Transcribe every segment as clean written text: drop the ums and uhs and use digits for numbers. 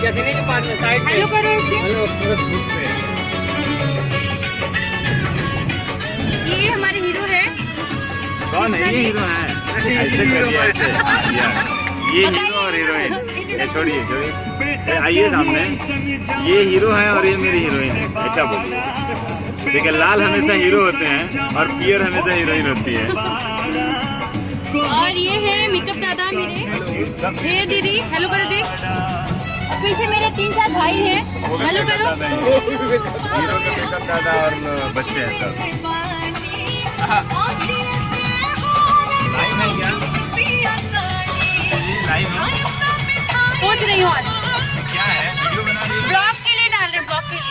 जखनी के पास में साइड हेलो करो इसके। ये हमारे हीरो है। कौन है ये? हीरो है? ऐसे करिए, ऐसे ये हीरो और हीरोइन। छोड़िए छोड़िए, आइए सामने। ये हीरो है और ये मेरी हीरोइन है, ऐसा बोलिए। देखिए, लाल हमेशा हीरो होते हैं और पियर हमेशा हीरोइन होती है। और ये है मेकअप दादा मेरे। हे दीदी, हेलो करो दी। और पीछे मेरे 3-4 भाई हैं, हेलो करो। हीरो के मेकअप दादा और बच्चे हैं सब। लाइव है क्या? लाइव है? सोच रही हूँ आज क्या है, वीडियो बना रही है? ब्लॉग के लिए डाल रहे, ब्लॉग के लिए।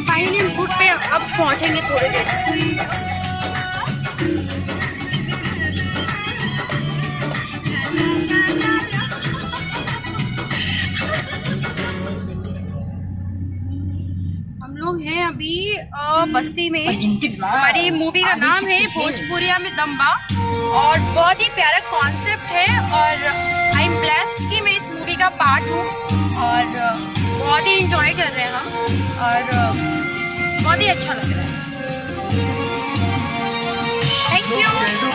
फाइनली हम शूट पे अब पहुंचेंगे थोड़ी देर। हम लोग हैं अभी बस्ती में। हमारी मूवी का नाम है भोजपुरिया में दम्बा और बहुत ही प्यारा कॉन्सेप्ट है और आई एम ब्लेस्ड कि मैं इस मूवी का पार्ट हूँ और बहुत ही इंजॉय कर रहे हैं हम और बहुत ही अच्छा लग रहा है। Thank you.